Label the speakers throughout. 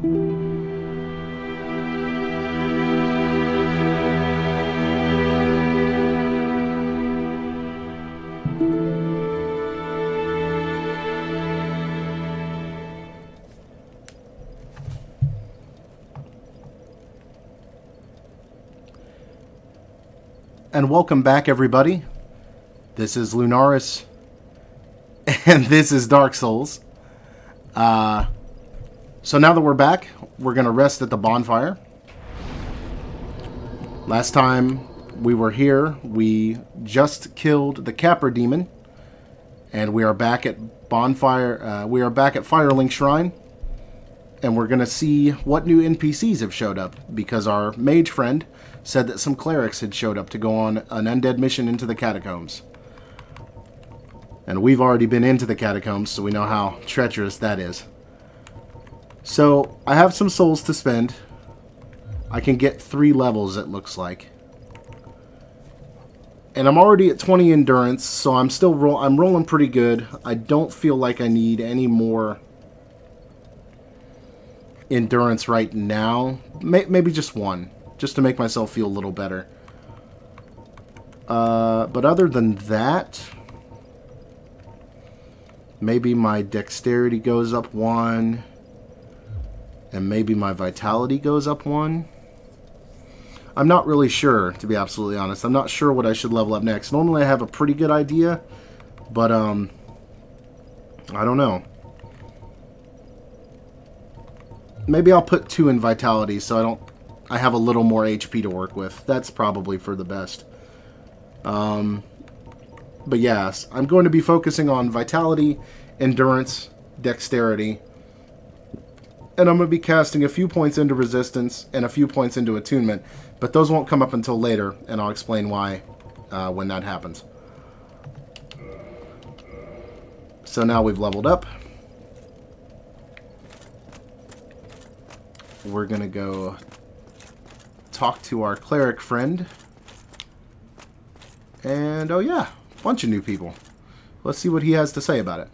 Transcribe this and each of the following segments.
Speaker 1: And welcome back, everybody. This is Lunaris, and this is Dark Souls. So now that we're back, we're going to rest at the bonfire. Last time we were here, we just killed the Capper Demon, and we are back at bonfire. We are back at Firelink Shrine, and we're going to see what new NPCs have showed up, because our mage friend said that some clerics had showed up to go on an undead mission into the catacombs. And we've already been into the catacombs, so we know how treacherous that is. So, I have some souls to spend. I can get 3 levels, it looks like. And I'm already at 20 endurance, so I'm still I'm rolling pretty good. I don't feel like I need any more endurance right now. Maybe just 1. Just to make myself feel a little better. But other than that, maybe my dexterity goes up 1, and maybe my vitality goes up 1. I'm not really sure, to be absolutely honest. I'm not sure what I should level up next. Normally I have a pretty good idea, but I don't know. Maybe I'll put 2 in vitality so I have a little more HP to work with. That's probably for the best. But yes, I'm going to be focusing on vitality, endurance, dexterity. And I'm going to be casting a few points into resistance and a few points into attunement. But those won't come up until later, and I'll explain why when that happens. So now we've leveled up. We're going to go talk to our cleric friend. And, oh yeah, a bunch of new people. Let's see what he has to say about it.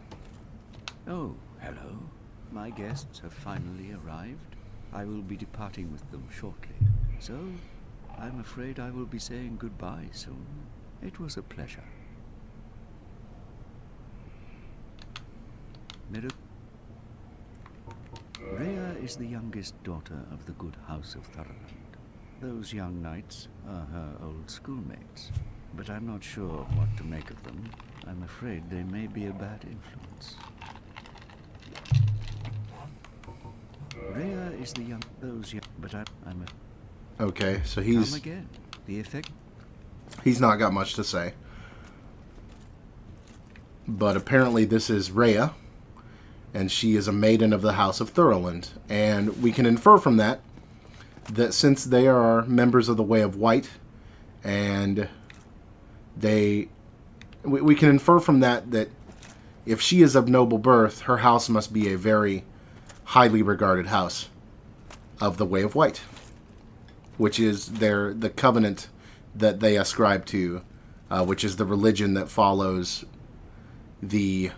Speaker 2: Oh, hello. My guests have finally arrived. I will be departing with them shortly. So, I'm afraid I will be saying goodbye soon. It was a pleasure. Rhea is the youngest daughter of the good house of Thurland. Those young knights are her old schoolmates, but I'm not sure what to make of them. I'm afraid they may be a bad influence. Rhea is the young... but I'm a...
Speaker 1: Okay, so he's...
Speaker 2: Come again. The effect...
Speaker 1: He's not got much to say. But apparently this is Rhea, and she is a maiden of the House of Thurland. And we can infer from that since they are members of the Way of White, and we can infer from that if she is of noble birth, her house must be a very highly regarded house of the Way of White, which is the covenant that they ascribe to, which is the religion that follows the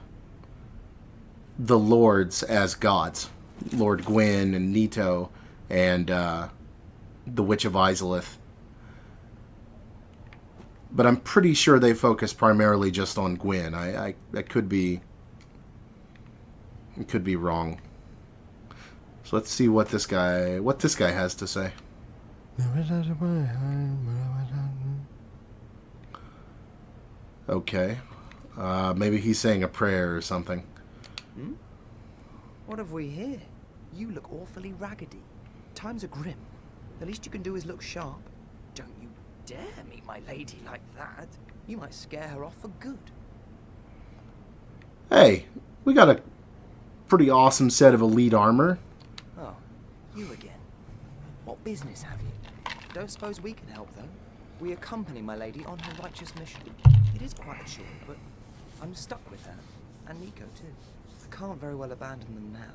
Speaker 1: lords as gods, Lord Gwyn and Nito and the Witch of Izalith. But I'm pretty sure they focus primarily just on Gwyn. I could be wrong. So let's see what this guy has to say. Okay. Maybe he's saying a prayer or something.
Speaker 3: Hmm? What have we here? You look awfully raggedy. Times are grim. The least you can do is look sharp. Don't you dare meet my lady like that. You might scare her off for good.
Speaker 1: Hey, we got a pretty awesome set of elite armor.
Speaker 3: Oh, you again. What business have you? Don't suppose we can help, though. We accompany my lady on her righteous mission. It is quite short, but I'm stuck with her. And Nico, too. I can't very well abandon them now.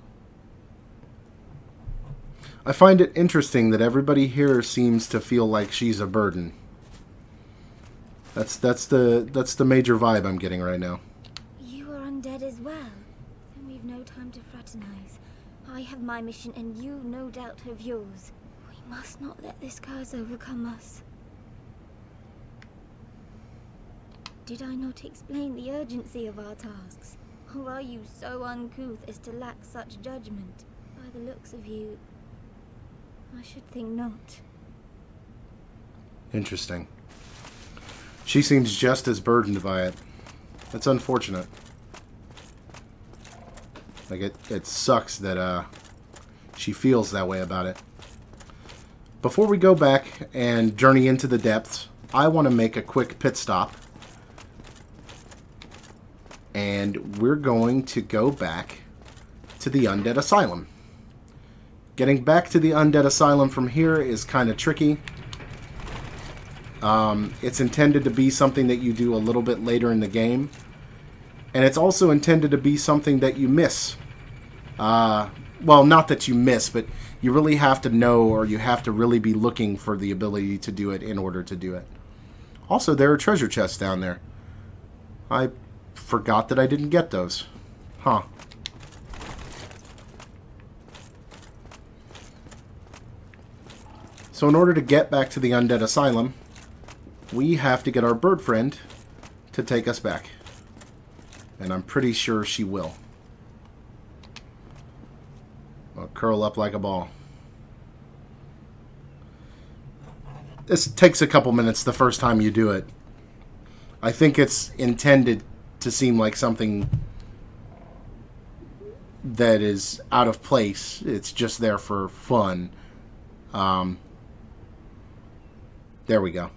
Speaker 1: I find it interesting that everybody here seems to feel like she's a burden. That's the major vibe I'm getting right now.
Speaker 4: You are undead as well. Then we've no time to fraternize. I have my mission, and you no doubt have yours. We must not let this curse overcome us. Did I not explain the urgency of our tasks? Or are you so uncouth as to lack such judgment? By the looks of you, I should think not.
Speaker 1: Interesting. She seems just as burdened by it. That's unfortunate. Like, it sucks that she feels that way about it. Before we go back and journey into the depths, I want to make a quick pit stop. And we're going to go back to the Undead Asylum. Getting back to the Undead Asylum from here is kind of tricky. It's intended to be something that you do a little bit later in the game. And it's also intended to be something that you miss. Well, not that you miss, but you really have to know, or you have to really be looking for the ability to do it in order to do it. Also, there are treasure chests down there. I forgot that I didn't get those. Huh. So in order to get back to the Undead Asylum, we have to get our bird friend to take us back. And I'm pretty sure she will. I'll curl up like a ball. This takes a couple minutes the first time you do it. I think it's intended to seem like something that is out of place. It's just there for fun. There we go.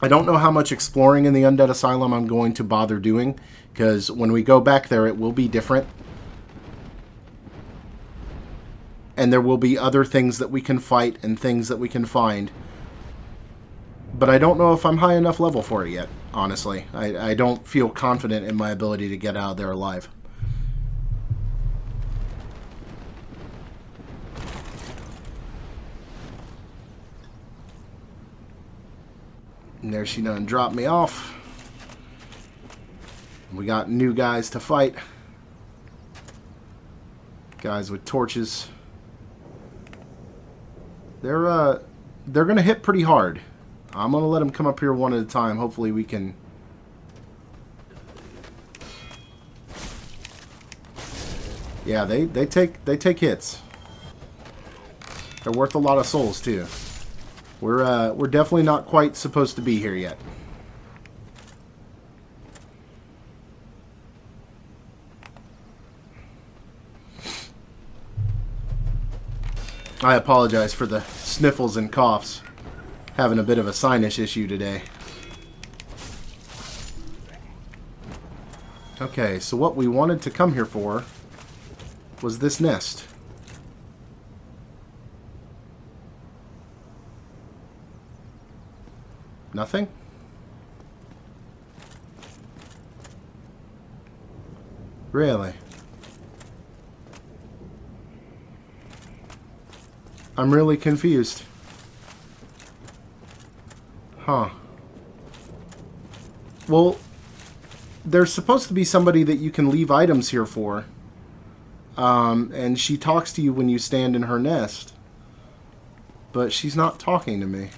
Speaker 1: I don't know how much exploring in the Undead Asylum I'm going to bother doing, because when we go back there, it will be different. And there will be other things that we can fight and things that we can find. But I don't know if I'm high enough level for it yet, honestly. I don't feel confident in my ability to get out of there alive. And there she done dropped me off. We got new guys to fight. Guys with torches. They're gonna hit pretty hard. I'm gonna let them come up here one at a time. Hopefully we can. Yeah, they take hits. They're worth a lot of souls too. We're definitely not quite supposed to be here yet. I apologize for the sniffles and coughs. Having a bit of a sinus issue today. Okay, so what we wanted to come here for was this nest. Nothing? Really? I'm really confused. Huh. Well, there's supposed to be somebody that you can leave items here for. And she talks to you when you stand in her nest. But she's not talking to me.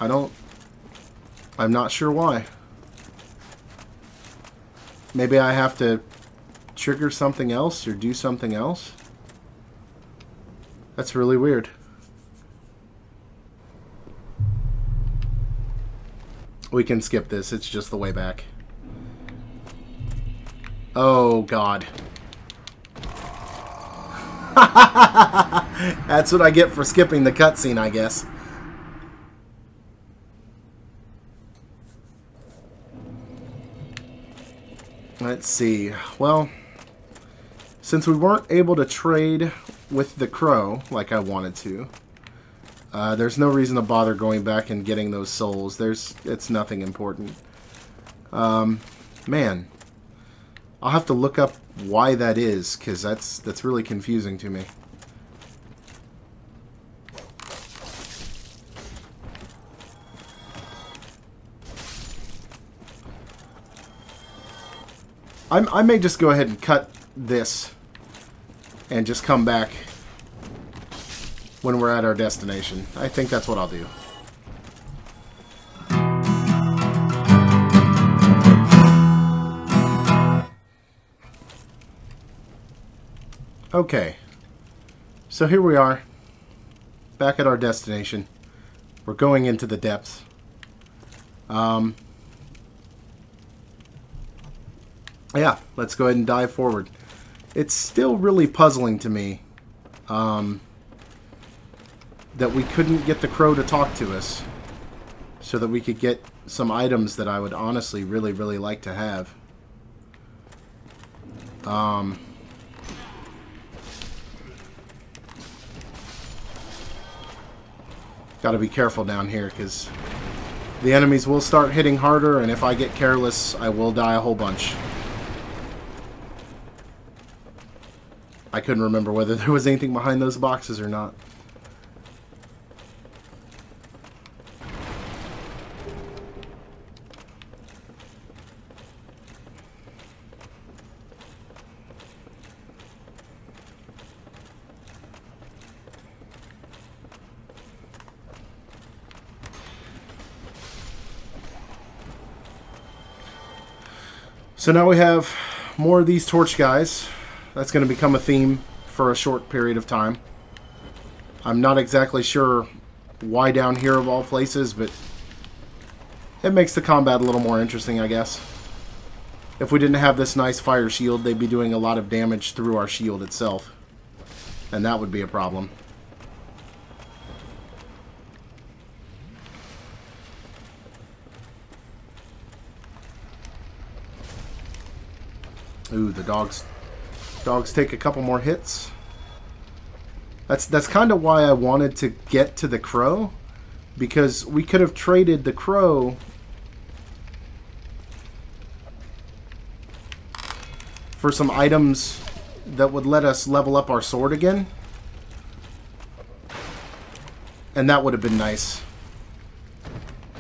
Speaker 1: I'm not sure why. Maybe I have to trigger something else or do something else? That's really weird. We can skip this. It's just the way back. Oh, God. That's what I get for skipping the cutscene, I guess. Let's see. Well, since we weren't able to trade with the crow like I wanted to, there's no reason to bother going back and getting those souls. It's nothing important. Man, I'll have to look up why that is, because that's really confusing to me. I may just go ahead and cut this and just come back when we're at our destination. I think that's what I'll do. Okay, so here we are, back at our destination. We're going into the depths. Yeah, let's go ahead and dive forward. It's still really puzzling to me that we couldn't get the crow to talk to us so that we could get some items that I would honestly really, really like to have. Got to be careful down here because the enemies will start hitting harder, and if I get careless, I will die a whole bunch. I couldn't remember whether there was anything behind those boxes or not. So now we have more of these torch guys. That's going to become a theme for a short period of time. I'm not exactly sure why down here of all places, but it makes the combat a little more interesting, I guess. If we didn't have this nice fire shield, they'd be doing a lot of damage through our shield itself. And that would be a problem. Ooh, the dogs take a couple more hits. That's kind of why I wanted to get to the crow, because we could have traded the crow for some items that would let us level up our sword again. And that would have been nice.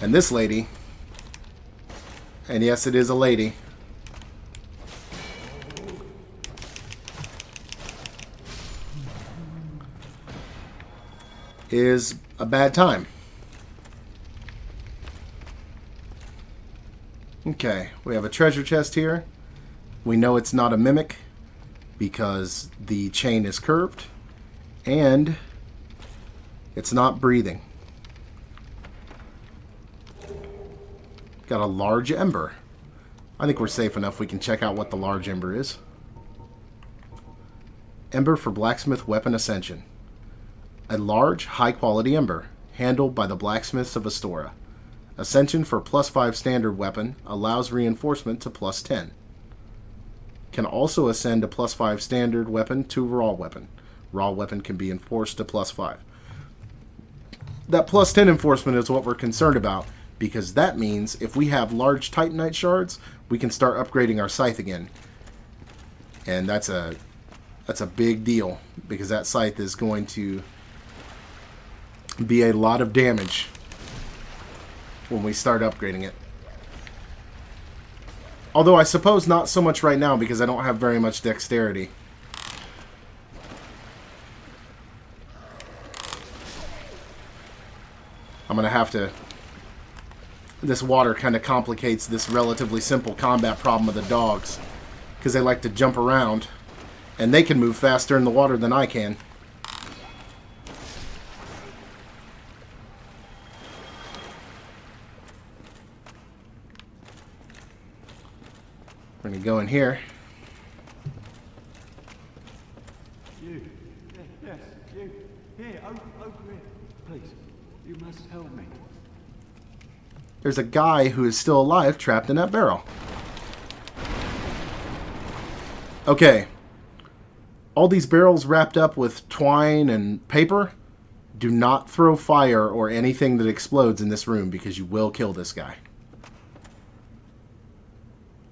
Speaker 1: And this lady, and yes, it is a lady, is a bad time. Okay, we have a treasure chest here. We know it's not a mimic because the chain is curved and it's not breathing. Got a large ember. I think we're safe enough. We can check out what the large ember is. Ember for blacksmith weapon ascension. A large, high-quality ember, handled by the blacksmiths of Astora. Ascension for +5 standard weapon, allows reinforcement to +10. Can also ascend a +5 standard weapon to raw weapon. Raw weapon can be enforced to +5. That +10 enforcement is what we're concerned about, because that means if we have large titanite shards, we can start upgrading our scythe again. And that's a big deal, because that scythe is going to be a lot of damage when we start upgrading it. Although I suppose not so much right now because I don't have very much dexterity. I'm going to have to... This water kind of complicates this relatively simple combat problem of the dogs, because they like to jump around and they can move faster in the water than I can. We're going to go in here.
Speaker 2: You. Yes, you. Here, over here. Please, you must help me.
Speaker 1: There's a guy who is still alive trapped in that barrel. Okay. All these barrels wrapped up with twine and paper. Do not throw fire or anything that explodes in this room because you will kill this guy.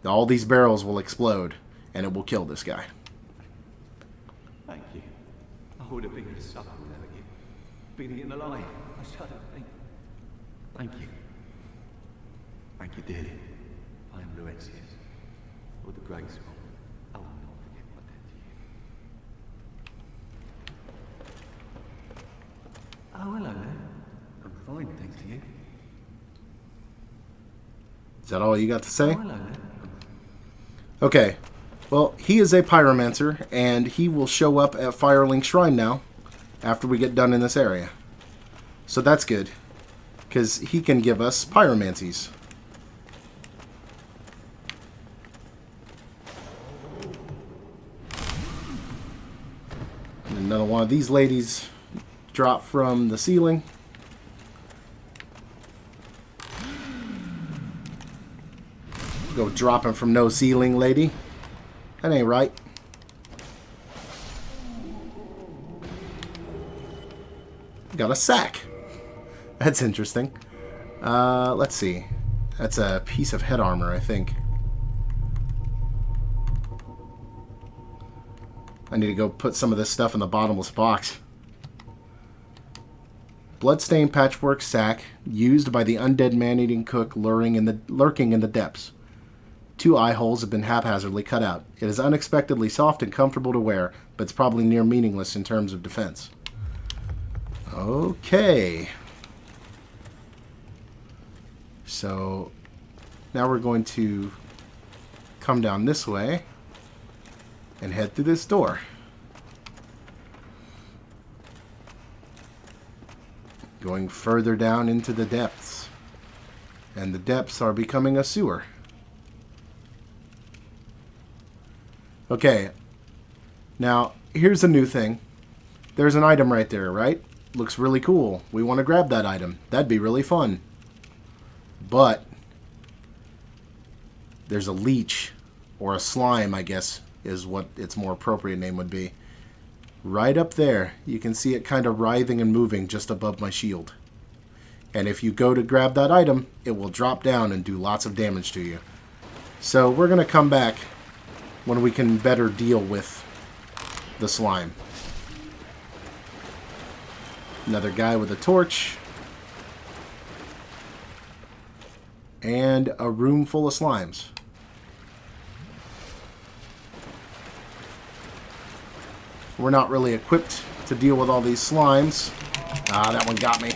Speaker 1: All these barrels will explode, and it will kill this guy.
Speaker 2: Thank you. I would have been a sucker without you. Being eaten alive. I shudder to think. Thank you. Thank you, dearly. I am Lunaris.
Speaker 5: for the Great Swamp. Oh, I'll not forget my debt to you. Oh, hello there. I'm fine, thanks to you.
Speaker 1: Is that all you got to say?
Speaker 5: Oh, hello there.
Speaker 1: Okay. Well, he is a pyromancer, and he will show up at Firelink Shrine now after we get done in this area. So that's good, because he can give us pyromancies. And another one of these ladies drop from the ceiling. Go dropping from no ceiling, lady. That ain't right. Got a sack. That's interesting. Let's see. That's a piece of head armor, I think. I need to go put some of this stuff in the bottomless box. Bloodstained patchwork sack used by the undead man-eating cook lurking in the depths. 2 eye holes have been haphazardly cut out. It is unexpectedly soft and comfortable to wear, but it's probably near meaningless in terms of defense. Okay. So now we're going to come down this way and head through this door. Going further down into the depths. And the depths are becoming a sewer. Okay, now here's a new thing. There's an item right there, right? Looks really cool. We want to grab that item. That'd be really fun. But there's a leech, or a slime, I guess, is what its more appropriate name would be. Right up there, you can see it kind of writhing and moving just above my shield. And if you go to grab that item, it will drop down and do lots of damage to you. So we're going to come back when we can better deal with the slime. Another guy with a torch. And a room full of slimes. We're not really equipped to deal with all these slimes. Ah, that one got me.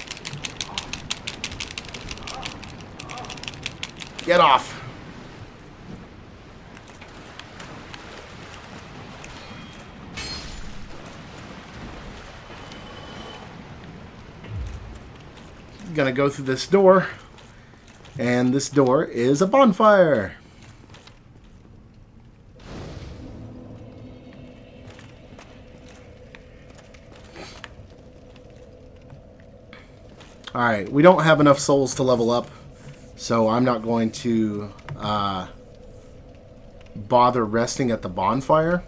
Speaker 1: Get off! Gonna go through this door, and this door is a bonfire. Alright, we don't have enough souls to level up, so I'm not going to bother resting at the bonfire.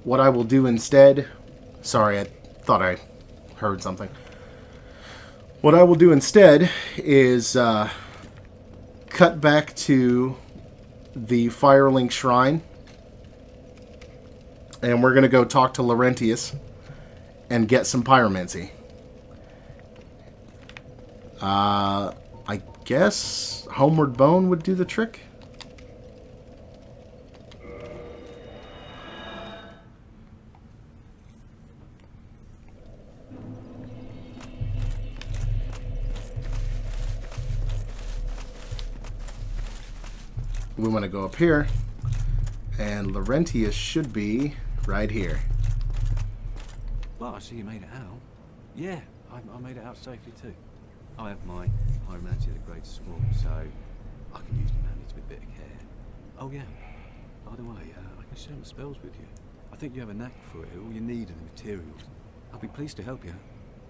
Speaker 1: What I will do instead... Sorry, I thought I heard something. What I will do instead is cut back to the Firelink Shrine. And we're going to go talk to Laurentius and get some pyromancy. I guess Homeward Bone would do the trick. We want to go up here, and Laurentius should be right here.
Speaker 5: Well, I see you made it out. Yeah, I made it out safely too. I have my pyromancy of the Great Swamp, so I can usually manage with a bit of care. Oh yeah, by the way, I can share my spells with you. I think you have a knack for it. All you need are the materials. I'll be pleased to help you.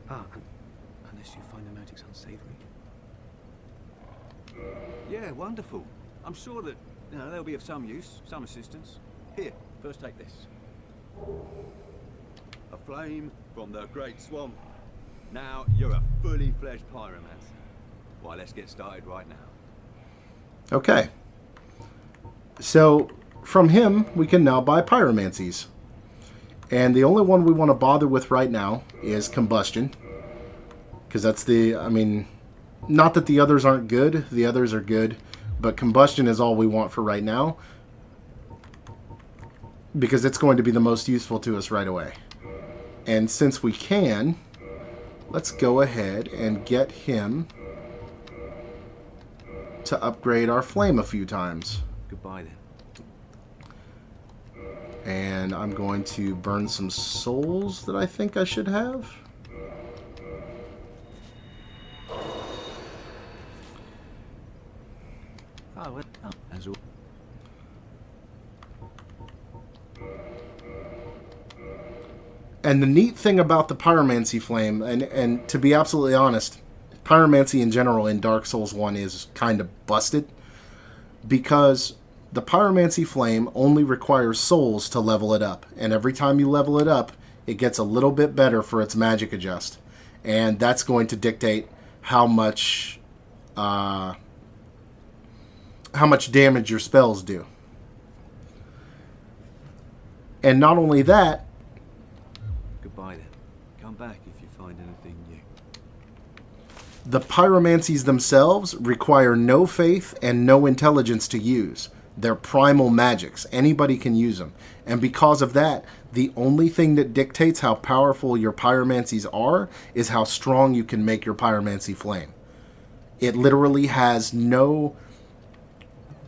Speaker 5: Unless you find the magic's unsavory. Yeah, wonderful. I'm sure that they'll be of some use, some assistance. Here, first take this. A flame from the Great Swamp. Now you're a fully fledged pyromancer. Why, let's get started right now.
Speaker 1: Okay. So, from him, we can now buy pyromancies. And the only one we want to bother with right now is combustion. Because that's the, I mean, not that the others aren't good. The others are good. But combustion is all we want for right now. Because it's going to be the most useful to us right away. And since we can, let's go ahead and get him to upgrade our flame a few times.
Speaker 5: Goodbye then.
Speaker 1: And I'm going to burn some souls that I think I should have.
Speaker 5: Oh, well, as all.
Speaker 1: And the neat thing about the pyromancy flame, and to be absolutely honest, pyromancy in general in Dark Souls 1 is kind of busted, because the pyromancy flame only requires souls to level it up, and every time you level it up, it gets a little bit better for its magic adjust, and that's going to dictate how much damage your spells do. And not only that,
Speaker 5: Goodbye then. Come back if you find anything new.
Speaker 1: the pyromancies themselves require no faith and no intelligence to use. They're primal magics. Anybody can use them. And because of that, the only thing that dictates how powerful your pyromancies are is how strong you can make your pyromancy flame. It literally has no...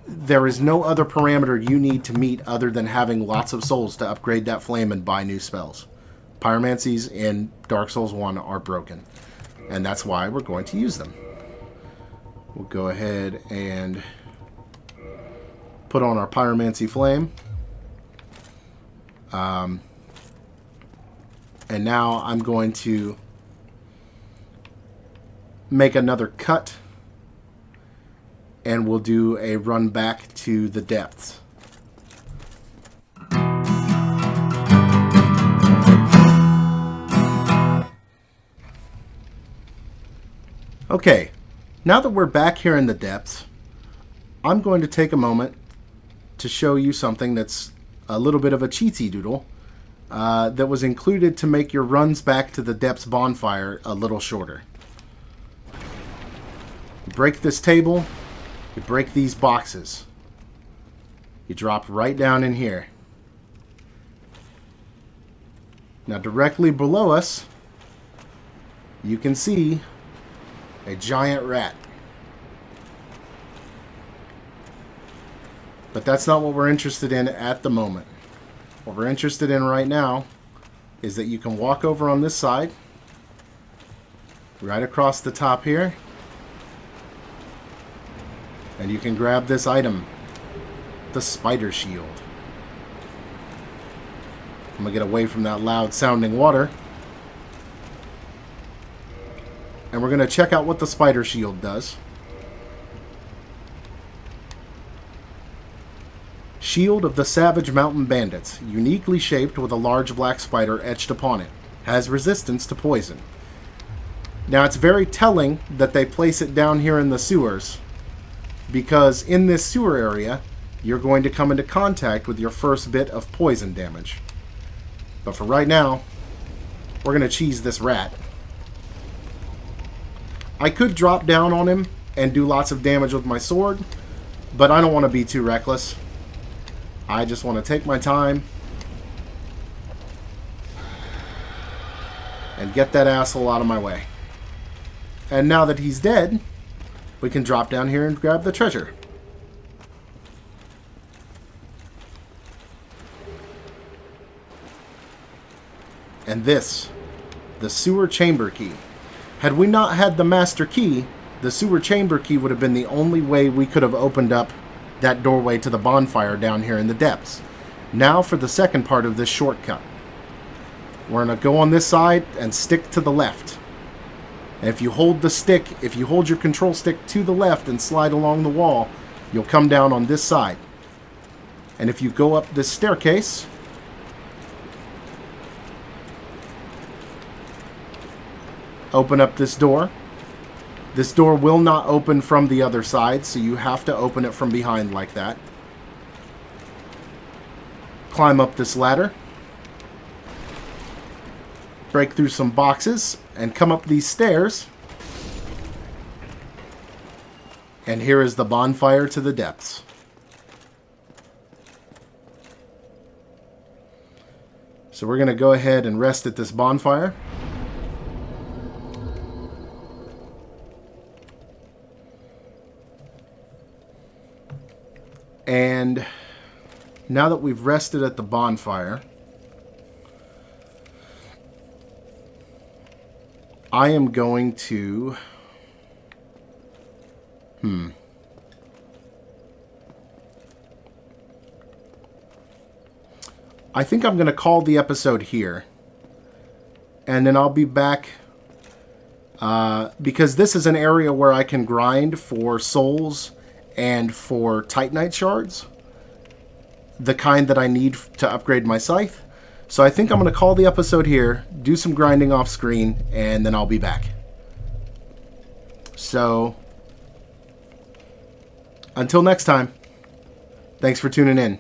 Speaker 1: There is no other parameter you need to meet other than having lots of souls to upgrade that flame and buy new spells. Pyromancies in Dark Souls 1 are broken. And that's why we're going to use them. We'll go ahead and put on our pyromancy flame. And now I'm going to make another cut. And we'll do a run back to the depths. Okay, now that we're back here in the depths, I'm going to take a moment to show you something that's a little bit of a cheatsy doodle that was included to make your runs back to the depths bonfire a little shorter. You break this table, you break these boxes. You drop right down in here. Now directly below us, you can see a giant rat. But that's not what we're interested in at the moment. What we're interested in right now is that you can walk over on this side, right across the top here, and you can grab this item, the spider shield. I'm going to get away from that loud sounding water. And we're going to check out what the spider shield does. Shield of the Savage Mountain Bandits, uniquely shaped with a large black spider etched upon it. Has resistance to poison. Now it's very telling that they place it down here in the sewers, because in this sewer area, you're going to come into contact with your first bit of poison damage. But for right now, we're going to cheese this rat. I could drop down on him and do lots of damage with my sword, but I don't want to be too reckless. I just want to take my time and get that asshole out of my way. And now that he's dead, we can drop down here and grab the treasure. And this, the sewer chamber key. Had we not had the master key, the sewer chamber key would have been the only way we could have opened up that doorway to the bonfire down here in the depths. Now for the second part of this shortcut. We're going to go on this side and stick to the left. And if you hold the stick, if you hold your control stick to the left and slide along the wall, you'll come down on this side. And if you go up this staircase, open up this door. This door will not open from the other side, so you have to open it from behind like that. Climb up this ladder. break through some boxes, and come up these stairs. And here is the bonfire to the depths. So we're going to go ahead and rest at this bonfire. And now that we've rested at the bonfire, I am going to... I think I'm going to call the episode here. And then I'll be back... because this is an area where I can grind for souls and for Titanite shards. The kind that I need to upgrade my scythe. So I think I'm going to call the episode here, do some grinding off screen, and then I'll be back. So, until next time, thanks for tuning in.